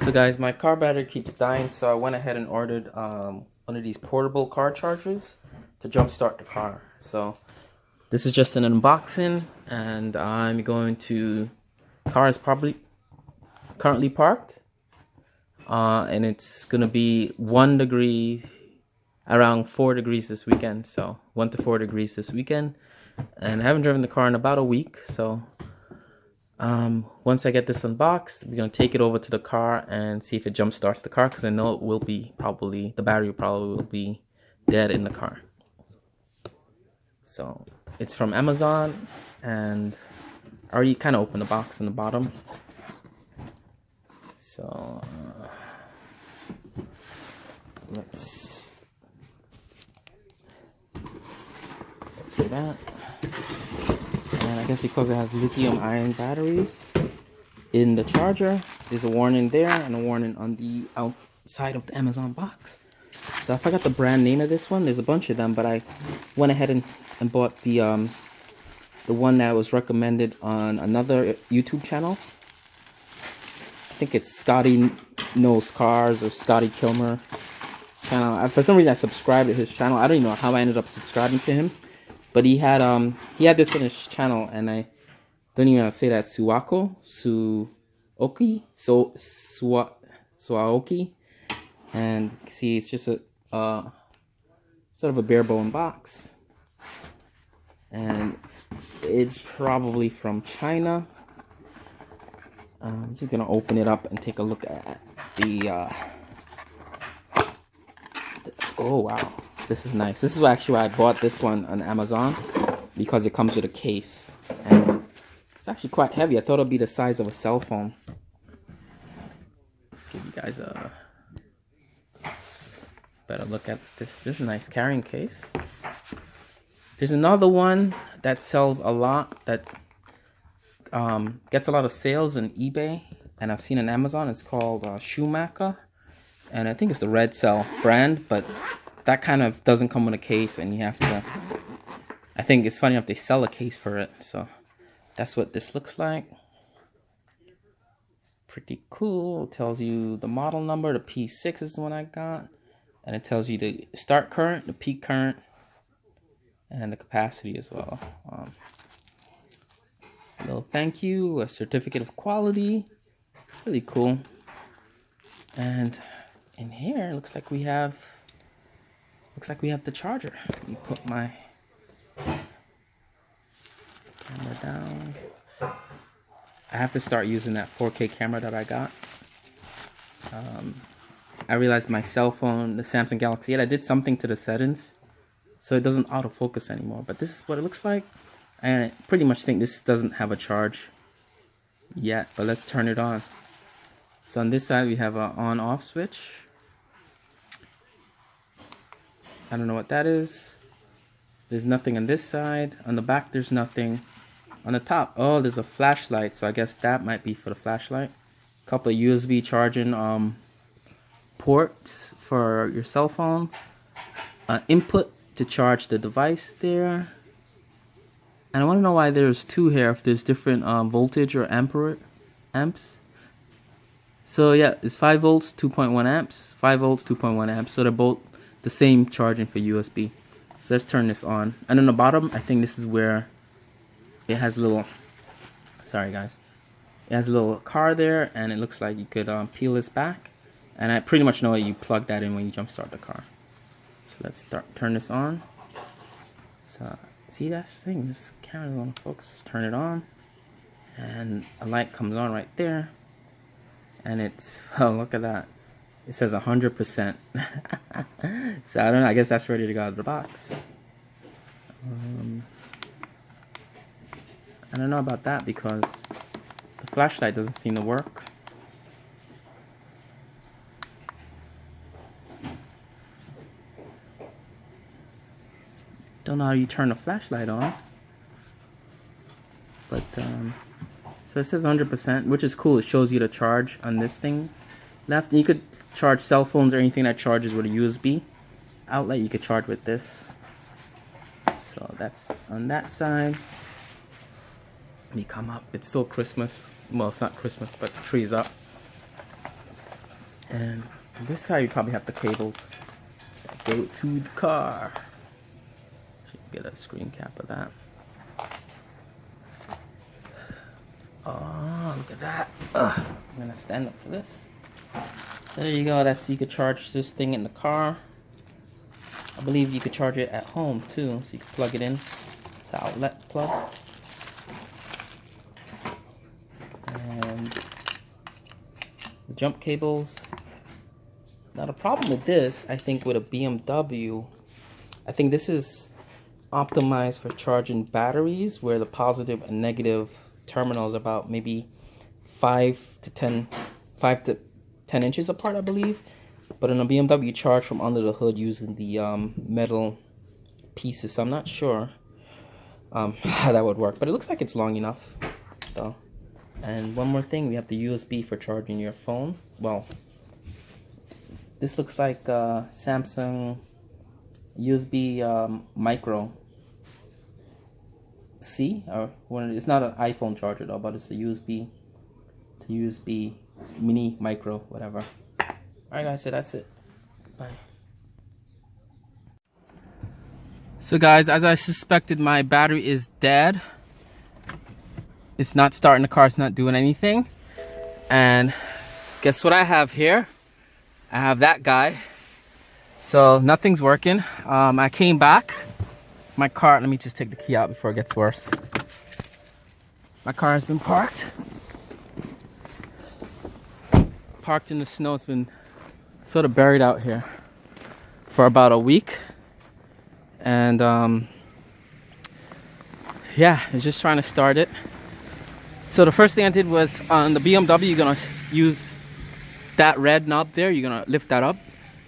So guys, my car battery keeps dying, so I went ahead and ordered one of these portable car chargers to jumpstart the car. So this is just an unboxing, and I'm going to, car is probably currently parked, and it's gonna be 1 degree, around 4 degrees this weekend. So 1 to 4 degrees this weekend, and I haven't driven the car in about a week. So once I get this unboxed, we're gonna take it over to the car and see if it jump starts the car, because I know it will be probably, the battery probably will be dead in the car. So it's from Amazon, and I already kind of opened the box in the bottom. So let's do that. And I guess because it has lithium-ion batteries in the charger, there's a warning there and a warning on the outside of the Amazon box. So I forgot the brand name of this one. There's a bunch of them, but I went ahead and bought the one that was recommended on another YouTube channel. I think it's Scotty Knows Cars or Scotty Kilmer channel. For some reason I subscribed to his channel. I don't even know how I ended up subscribing to him. But he had this on his channel, and I don't even know how to say that. Suaoki, Suaoki, and see, it's just a sort of a bare bone box, and it's probably from China. I'm just gonna open it up and take a look at the oh wow. This is nice. This is actually why I bought this one on Amazon, because it comes with a case. And it's actually quite heavy. I thought it would be the size of a cell phone. Give you guys a better look at this. This is a nice carrying case. There's another one that sells a lot, that gets a lot of sales on eBay, and I've seen on Amazon. It's called Schumacher, and I think it's the Red Cell brand, but that kind of doesn't come with a case, and you have to, I think it's funny enough, they sell a case for it. So that's what this looks like. It's pretty cool. It tells you the model number. The P6 is the one I got, and it tells you the start current, the peak current, and the capacity as well. A little thank you, a certificate of quality. Really cool. And in here, it looks like we have the charger. Let me put my camera down. I have to start using that 4K camera that I got. I realized my cell phone, the Samsung Galaxy 8, I did something to the settings, so it doesn't autofocus anymore. But this is what it looks like. And I pretty much think this doesn't have a charge yet, but let's turn it on. So on this side, we have an on-off switch. I don't know what that is. There's nothing on this side. On the back, there's nothing. On the top, oh, there's a flashlight. So I guess that might be for the flashlight. A couple of USB charging ports for your cell phone. Input to charge the device there. And I want to know why there's two here, if there's different voltage or amps. So yeah, it's 5 volts, 2.1 amps. 5 volts, 2.1 amps. So they're both the same charging for USB. So let's turn this on. And on the bottom, I think this is where it has a little, sorry guys, it has a little car there, and it looks like you could peel this back, and I pretty much know you plug that in when you jump start the car. So let's turn this on. So see that thing, this camera is on focus. Turn it on, and a light comes on right there, and it's, oh, look at that. It says 100%. So I don't know, I guess that's ready to go out of the box. I don't know about that, because the flashlight doesn't seem to work. Don't know how you turn the flashlight on. But, so it says 100%, which is cool. It shows you the charge on this thing left. And you could charge cell phones or anything that charges with a USB outlet. You could charge with this. So that's on that side. Let me come up. It's still Christmas. Well, it's not Christmas, but the tree's up. And on this side, you probably have the cables that go to the car. Should get a screen cap of that. Oh, look at that. I'm gonna stand up for this. There you go. That's, you could charge this thing in the car. I believe you could charge it at home too, so you can plug it in. It's an outlet plug. And the jump cables. Now the problem with this, I think with a BMW, I think this is optimized for charging batteries where the positive and negative terminals are about maybe 5 to 10 inches apart, I believe. But in a BMW, you charge from under the hood using the metal pieces. So I'm not sure how that would work, but it looks like it's long enough though. And one more thing, we have the USB for charging your phone. Well, this looks like Samsung USB micro C, or it's not an iPhone charger though, but it's a USB to USB mini micro, whatever. Alright guys, so that's it. Bye. So guys, as I suspected, my battery is dead. It's not starting the car, it's not doing anything. And guess what I have here? I have that guy. So nothing's working. I came back. My car, let me just take the key out before it gets worse. My car has been parked. Parked in the snow. It's been sort of buried out here for about a week. And yeah, I was just trying to start it. So the first thing I did was, on the BMW, you're gonna use that red knob there. You're gonna lift that up,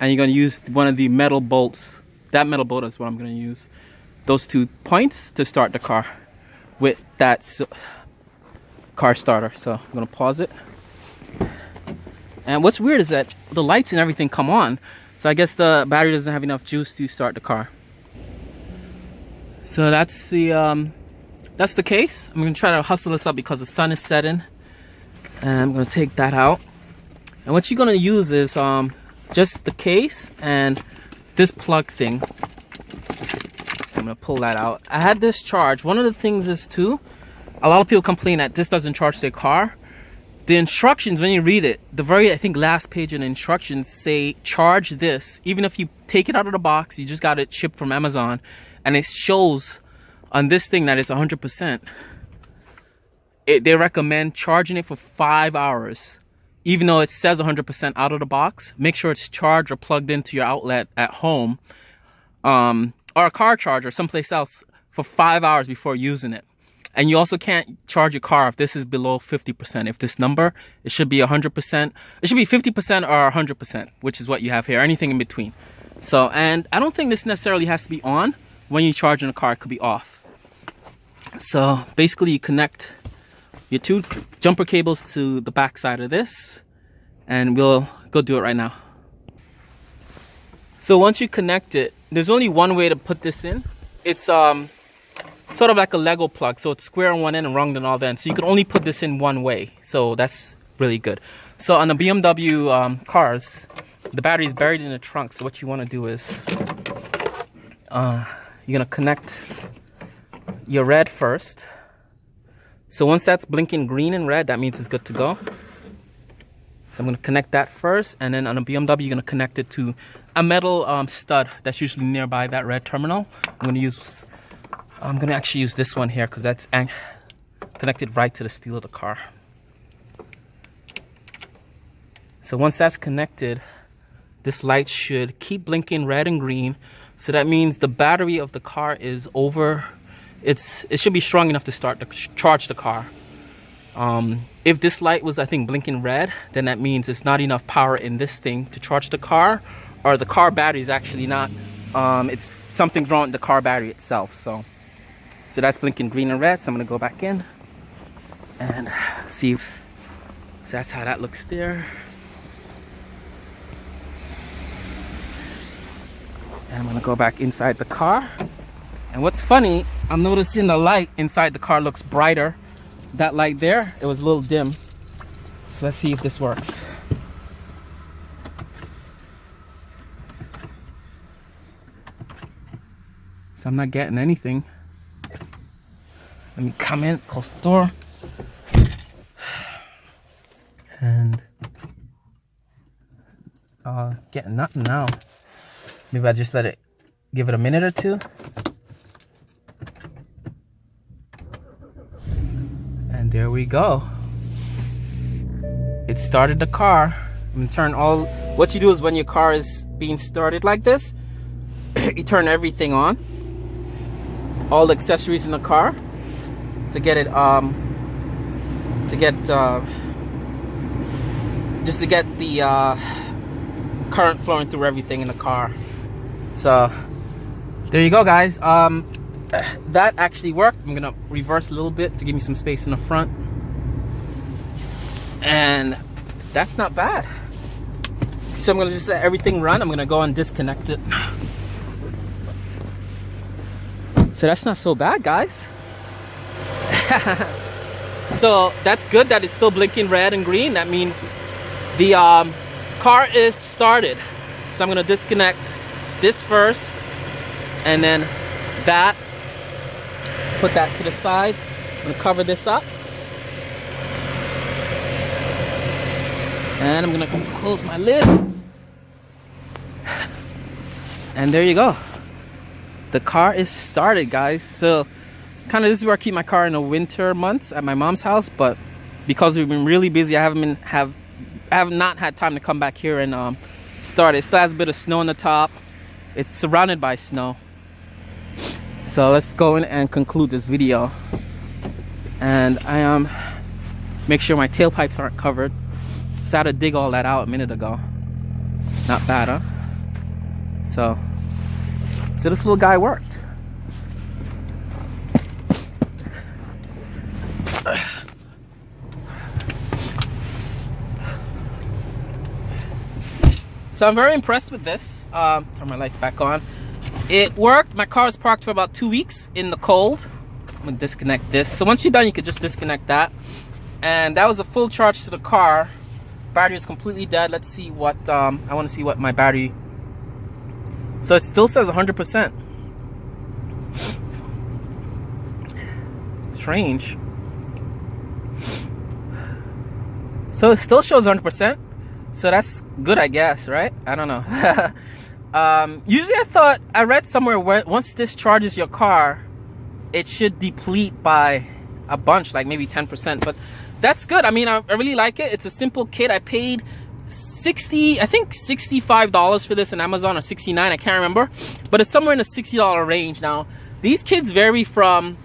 and you're gonna use one of the metal bolts. That metal bolt is what I'm gonna use. Those 2 points to start the car with that car starter. So I'm gonna pause it. And what's weird is that the lights and everything come on. So I guess the battery doesn't have enough juice to start the car. So that's the case. I'm gonna try to hustle this up because the sun is setting. And I'm gonna take that out. And what you're gonna use is just the case and this plug thing. So I'm gonna pull that out. I had this charge. One of the things is too, a lot of people complain that this doesn't charge their car. The instructions, when you read it, the very, I think, last page in the instructions say charge this. Even if you take it out of the box, you just got it shipped from Amazon, and it shows on this thing that it's 100%. They recommend charging it for 5 hours. Even though it says 100% out of the box, make sure it's charged or plugged into your outlet at home. Or a car charger someplace else for 5 hours before using it. And you also can't charge your car if this is below 50%. If this number, it should be 100%. It should be 50% or 100%, which is what you have here. Anything in between. So, and I don't think this necessarily has to be on. When you charge in a car, it could be off. So basically you connect your 2 jumper cables to the back side of this. And we'll go do it right now. So once you connect it, there's only one way to put this in. It's sort of like a Lego plug, so it's square on one end and round on all the ends. So you can only put this in one way, so that's really good. So on the BMW cars, the battery is buried in the trunk. So what you want to do is you're gonna connect your red first. So once that's blinking green and red, that means it's good to go. So I'm gonna connect that first, and then on a BMW, you're gonna connect it to a metal stud that's usually nearby that red terminal. I'm gonna actually use this one here because that's connected right to the steel of the car. So once that's connected, this light should keep blinking red and green. So that means the battery of the car is over. It should be strong enough to charge the car. If this light was, I think, blinking red, then that means it's not enough power in this thing to charge the car, or the car battery is actually not. It's something wrong with the car battery itself. So that's blinking green and red. So I'm gonna go back in and see if. So that's how that looks there. And I'm gonna go back inside the car. And what's funny, I'm noticing the light inside the car looks brighter. That light there, it was a little dim. So let's see if this works. I'm not getting anything. Let me come in, close the door. And getting nothing now. Maybe I just give it a minute or two. And there we go. It started the car. I'm gonna turn all, what you do is when your car is being started like this, you turn everything on. All the accessories in the car to get it, just to get the current flowing through everything in the car. So there you go, guys. That actually worked. I'm gonna reverse a little bit to give me some space in the front, and that's not bad. So I'm gonna just let everything run. I'm gonna go and disconnect it. So that's not so bad, guys. So that's good that it's still blinking red and green. That means the car is started. So I'm gonna disconnect this first, and then that, put that to the side. I'm gonna cover this up, and I'm gonna close my lid, and there you go. The car is started, guys. So kind of this is where I keep my car in the winter months at my mom's house, but because we've been really busy, I have not had time to come back here and start it. It still has a bit of snow on the top. It's surrounded by snow. So let's go in and conclude this video. And I make sure my tailpipes aren't covered. So I had to dig all that out a minute ago. Not bad, huh? So this little guy worked. So I'm very impressed with this. Turn my lights back on. It worked. My car was parked for about 2 weeks in the cold. I'm gonna disconnect this. So once you're done, you can just disconnect that. And that was a full charge to the car. Battery is completely dead. Let's see what, I wanna see what my battery, so it still says 100%. Strange. So it still shows 100%. So that's good, I guess, right? I don't know. Usually I read somewhere where once this charges your car, it should deplete by a bunch, like maybe 10%, but that's good. I mean, I really like it. It's a simple kit. I paid $65 for this on Amazon, or $69, I can't remember, but it's somewhere in the $60 range. Now, these kits vary from,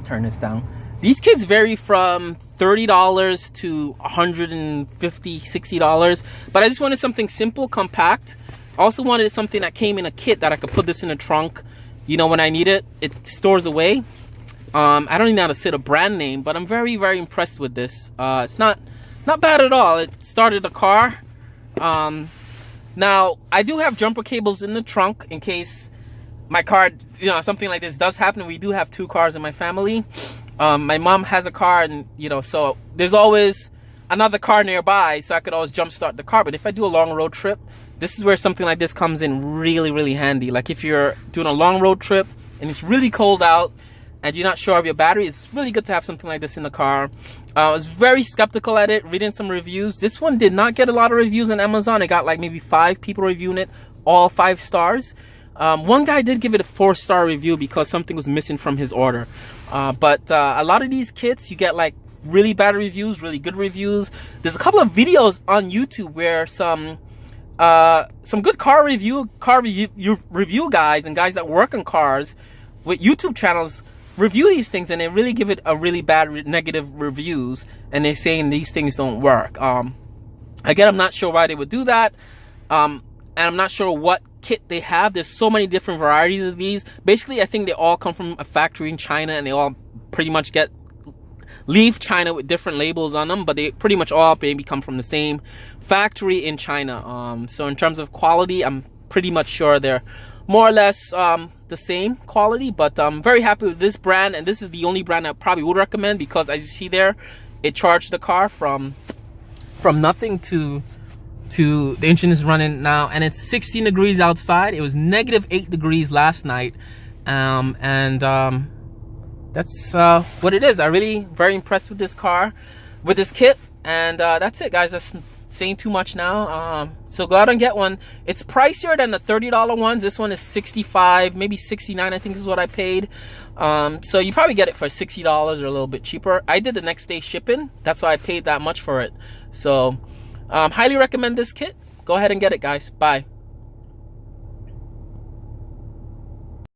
turn this down. These kits vary from $30 to $150, $60, but I just wanted something simple, compact. Also wanted something that came in a kit that I could put this in the trunk, you know, when I need it. It stores away. I don't even know how to say the brand name, but I'm very, very impressed with this. It's not bad at all. It started the car. Now, I do have jumper cables in the trunk in case my car, you know, something like this does happen. We do have 2 cars in my family. My mom has a car, and you know, so there's always another car nearby, so I could always jump start the car. But if I do a long road trip, this is where something like this comes in really, really handy. Like if you're doing a long road trip and it's really cold out and you're not sure of your battery, it's really good to have something like this in the car. I was very skeptical at it, reading some reviews. This one did not get a lot of reviews on Amazon. It got like maybe 5 people reviewing it, all 5 stars. One guy did give it a 4-star review because something was missing from his order. But a lot of these kits, you get like really bad reviews, really good reviews. There's a couple of videos on YouTube where some good car review guys and guys that work on cars with YouTube channels review these things, and they really give it a really bad negative reviews, and they're saying these things don't work. Again, I'm not sure why they would do that, and I'm not sure what kit they have. There's so many different varieties of these. Basically, I think they all come from a factory in China, and they all pretty much leave China with different labels on them, but they pretty much all maybe come from the same factory in China. So in terms of quality, I'm pretty much sure they're more or less the same quality, but I'm very happy with this brand, and this is the only brand I probably would recommend, because as you see there, it charged the car from nothing to the engine is running now, and it's 16 degrees outside. It was -8 degrees last night, That's what it is. I really very impressed with this car, with this kit, and that's it, guys. That's saying too much now. So go out and get one. It's pricier than the $30 ones. This one is $65, maybe $69, I think is what I paid. So you probably get it for $60 or a little bit cheaper. I did the next day shipping. That's why I paid that much for it. So highly recommend this kit. Go ahead and get it, guys. Bye.